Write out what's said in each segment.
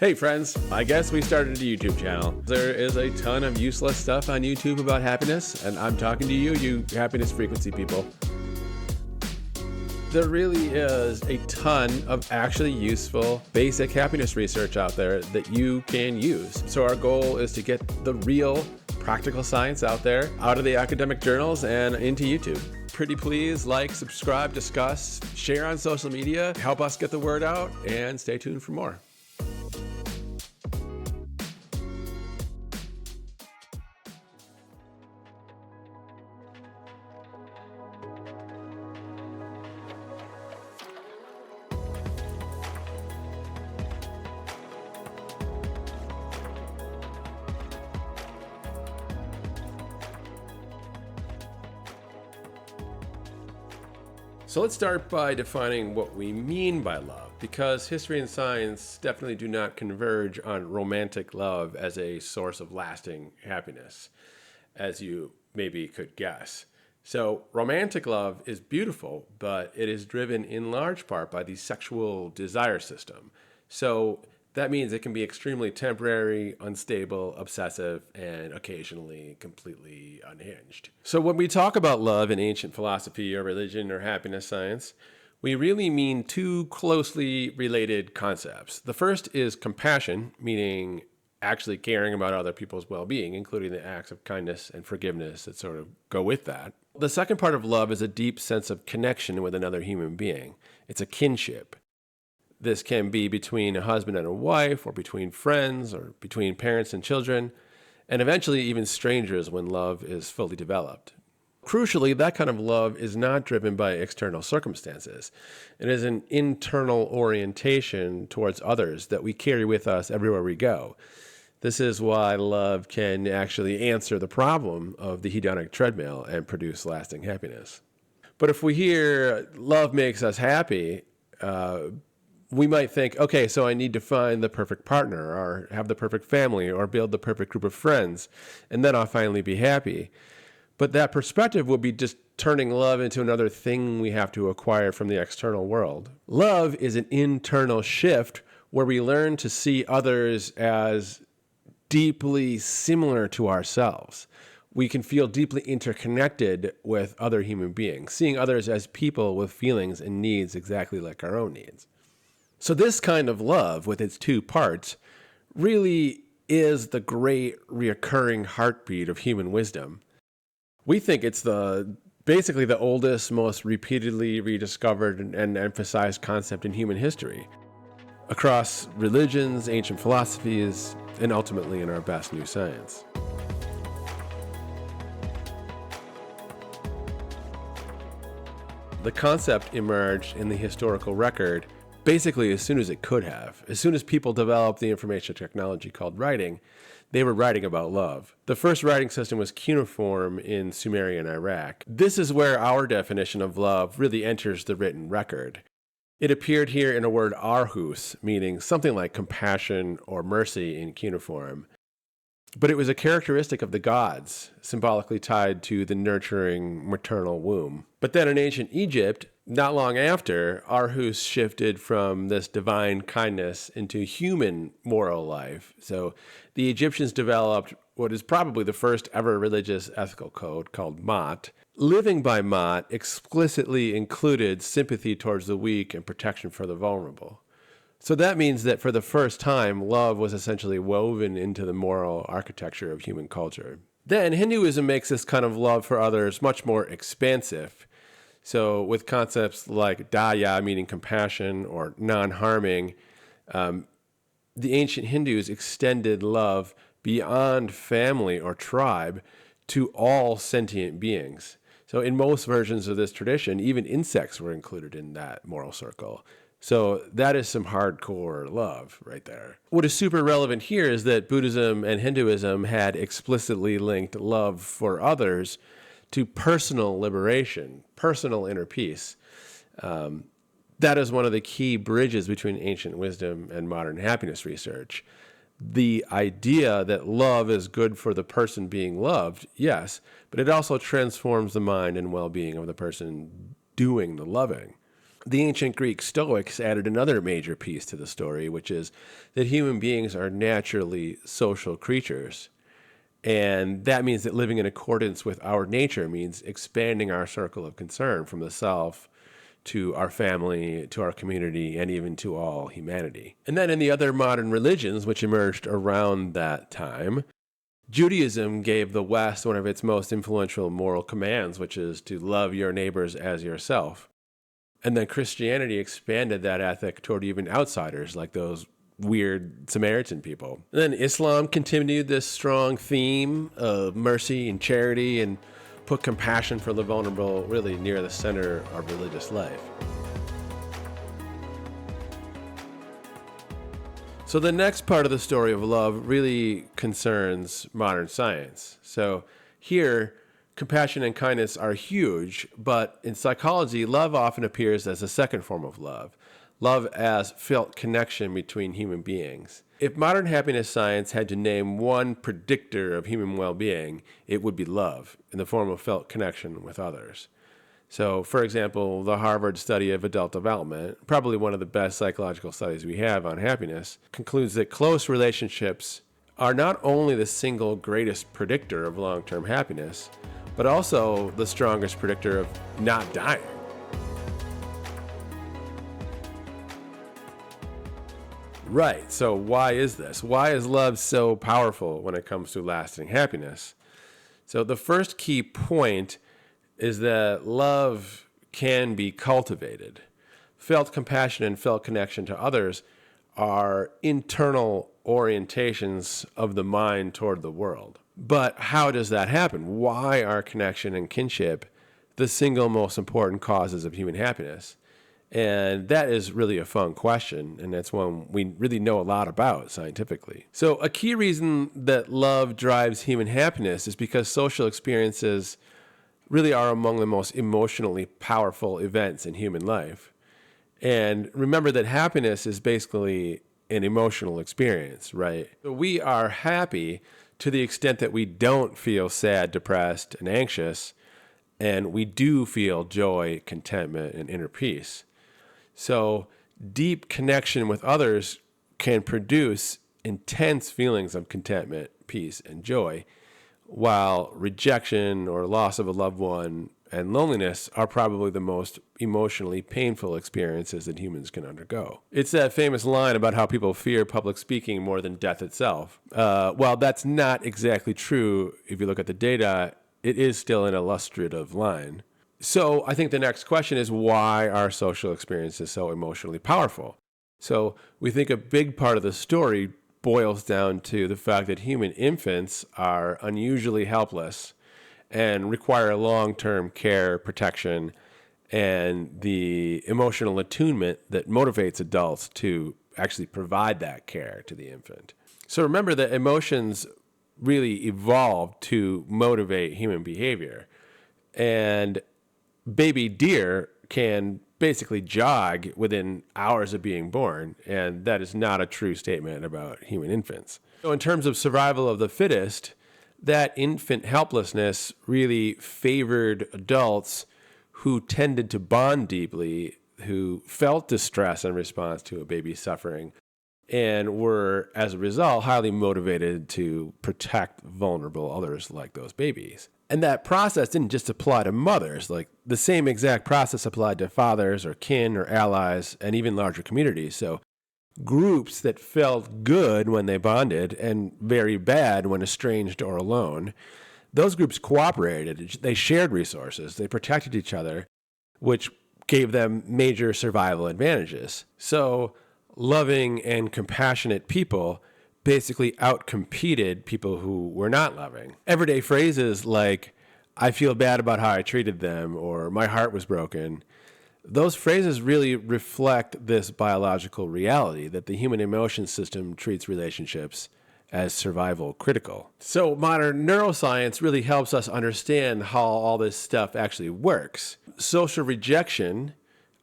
Hey friends, I guess we started a YouTube channel. There is a ton of useless stuff on YouTube about happiness, and I'm talking to you, you happiness frequency people. There really is a ton of actually useful, basic happiness research out there that you can use. So our goal is to get the real, practical science out there, out of the academic journals and into YouTube. Pretty please like, subscribe, discuss, share on social media, help us get the word out, and stay tuned for more. So let's start by defining what we mean by love, because history and science definitely do not converge on romantic love as a source of lasting happiness, as you maybe could guess. So romantic love is beautiful, but it is driven in large part by the sexual desire system. So that means it can be extremely temporary, unstable, obsessive, and occasionally completely unhinged. So when we talk about love in ancient philosophy or religion or happiness science, we really mean two closely related concepts. The first is compassion, meaning actually caring about other people's well-being, including the acts of kindness and forgiveness that sort of go with that. The second part of love is a deep sense of connection with another human being. It's a kinship. This can be between a husband and a wife, or between friends, or between parents and children, and eventually even strangers when love is fully developed. Crucially, that kind of love is not driven by external circumstances. It is an internal orientation towards others that we carry with us everywhere we go. This is why love can actually answer the problem of the hedonic treadmill and produce lasting happiness. But if we hear love makes us happy, we might think, okay, so I need to find the perfect partner or have the perfect family or build the perfect group of friends, and then I'll finally be happy. But that perspective would be just turning love into another thing we have to acquire from the external world. Love is an internal shift where we learn to see others as deeply similar to ourselves. We can feel deeply interconnected with other human beings, seeing others as people with feelings and needs exactly like our own needs. So this kind of love, with its two parts, really is the great reoccurring heartbeat of human wisdom. We think it's basically the oldest, most repeatedly rediscovered and emphasized concept in human history, across religions, ancient philosophies, and ultimately in our best new science. The concept emerged in the historical record basically as soon as it could have. As soon as people developed the information technology called writing, they were writing about love. The first writing system was cuneiform in Sumerian Iraq. This is where our definition of love really enters the written record. It appeared here in a word arhus, meaning something like compassion or mercy in cuneiform. But it was a characteristic of the gods, symbolically tied to the nurturing maternal womb. But then in ancient Egypt, not long after, arhus shifted from this divine kindness into human moral life. So the Egyptians developed what is probably the first ever religious ethical code called Ma'at. Living by Ma'at explicitly included sympathy towards the weak and protection for the vulnerable. So that means that for the first time, love was essentially woven into the moral architecture of human culture. Then Hinduism makes this kind of love for others much more expansive. So with concepts like daya, meaning compassion, or non-harming, the ancient Hindus extended love beyond family or tribe to all sentient beings. So in most versions of this tradition, even insects were included in that moral circle. So that is some hardcore love right there. What is super relevant here is that Buddhism and Hinduism had explicitly linked love for others to personal liberation, personal inner peace. That is one of the key bridges between ancient wisdom and modern happiness research. The idea that love is good for the person being loved, yes, but it also transforms the mind and well-being of the person doing the loving. The ancient Greek Stoics added another major piece to the story, which is that human beings are naturally social creatures. And that means that living in accordance with our nature means expanding our circle of concern from the self to our family, to our community, and even to all humanity. And then in the other modern religions, which emerged around that time, Judaism gave the West one of its most influential moral commands, which is to love your neighbors as yourself. And then Christianity expanded that ethic toward even outsiders, like those weird Samaritan people. And then Islam continued this strong theme of mercy and charity and put compassion for the vulnerable really near the center of religious life. So the next part of the story of love really concerns modern science. So here, compassion and kindness are huge, but in psychology, love often appears as a second form of love. Love as felt connection between human beings. If modern happiness science had to name one predictor of human well-being, it would be love in the form of felt connection with others. So, for example, the Harvard study of adult development, probably one of the best psychological studies we have on happiness, concludes that close relationships are not only the single greatest predictor of long-term happiness, but also the strongest predictor of not dying. Right, so why is this? Why is love so powerful when it comes to lasting happiness? So the first key point is that love can be cultivated. Felt compassion and felt connection to others are internal orientations of the mind toward the world. But how does that happen? Why are connection and kinship the single most important causes of human happiness? And that is really a fun question, and that's one we really know a lot about scientifically. So a key reason that love drives human happiness is because social experiences really are among the most emotionally powerful events in human life. And remember that happiness is basically an emotional experience, right? So we are happy to the extent that we don't feel sad, depressed, and anxious, and we do feel joy, contentment, and inner peace. So deep connection with others can produce intense feelings of contentment, peace, and joy, while rejection or loss of a loved one and loneliness are probably the most emotionally painful experiences that humans can undergo. It's that famous line about how people fear public speaking more than death itself. While that's not exactly true, if you look at the data, it is still an illustrative line. So I think the next question is, why are social experiences so emotionally powerful? So we think a big part of the story boils down to the fact that human infants are unusually helpless and require long-term care, protection, and the emotional attunement that motivates adults to actually provide that care to the infant. So remember that emotions really evolved to motivate human behavior. And baby deer can basically jog within hours of being born, and that is not a true statement about human infants. So in terms of survival of the fittest, that infant helplessness really favored adults who tended to bond deeply, who felt distress in response to a baby's suffering, and were, as a result, highly motivated to protect vulnerable others like those babies. And that process didn't just apply to mothers. Like the same exact process applied to fathers or kin or allies and even larger communities. So groups that felt good when they bonded and very bad when estranged or alone, those groups cooperated. They shared resources. They protected each other, which gave them major survival advantages. So loving and compassionate people basically outcompeted people who were not loving. Everyday phrases like, I feel bad about how I treated them, or my heart was broken, those phrases really reflect this biological reality that the human emotion system treats relationships as survival critical. So modern neuroscience really helps us understand how all this stuff actually works. Social rejection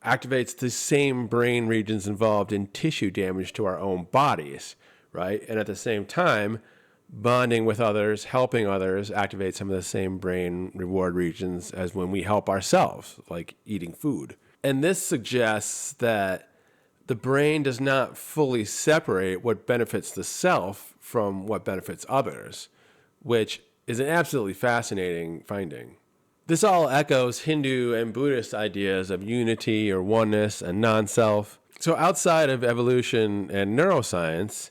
activates the same brain regions involved in tissue damage to our own bodies, right? And at the same time, bonding with others, helping others, activates some of the same brain reward regions as when we help ourselves, like eating food. And this suggests that the brain does not fully separate what benefits the self from what benefits others, which is an absolutely fascinating finding. This all echoes Hindu and Buddhist ideas of unity or oneness and non-self. So outside of evolution and neuroscience,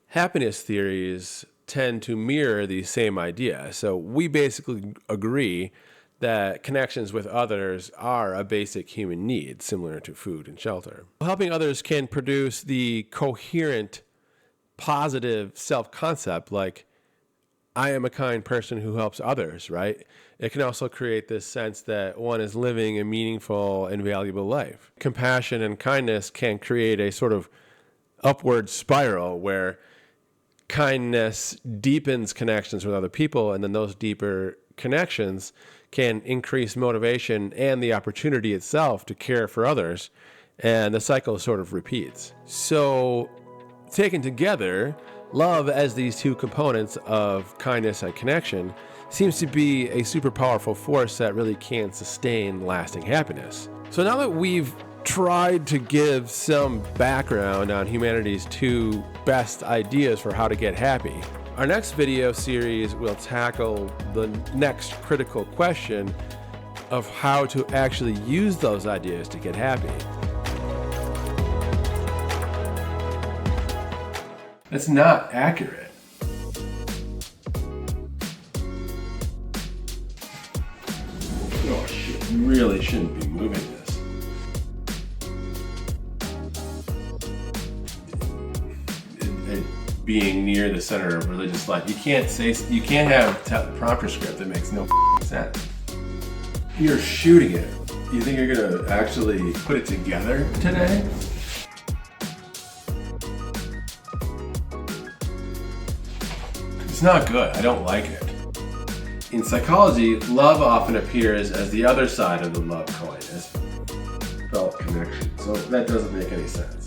happiness theories tend to mirror these same ideas. So we basically agree that connections with others are a basic human need, similar to food and shelter. Helping others can produce the coherent, positive self-concept like, I am a kind person who helps others, right? It can also create this sense that one is living a meaningful and valuable life. Compassion and kindness can create a sort of upward spiral where kindness deepens connections with other people, and then those deeper connections can increase motivation and the opportunity itself to care for others, and the cycle sort of repeats. So, taken together, love as these two components of kindness and connection seems to be a super powerful force that really can sustain lasting happiness. So now that we've tried to give some background on humanity's two best ideas for how to get happy, our next video series will tackle the next critical question of how to actually use those ideas to get happy. That's not accurate. Oh shit, you really shouldn't be moving this. Being near the center of religious life. You can't have prompter script that makes no sense. You're shooting it. You think you're gonna actually put it together today? It's not good. I don't like it. In psychology, love often appears as the other side of the love coin, as felt connection. So that doesn't make any sense.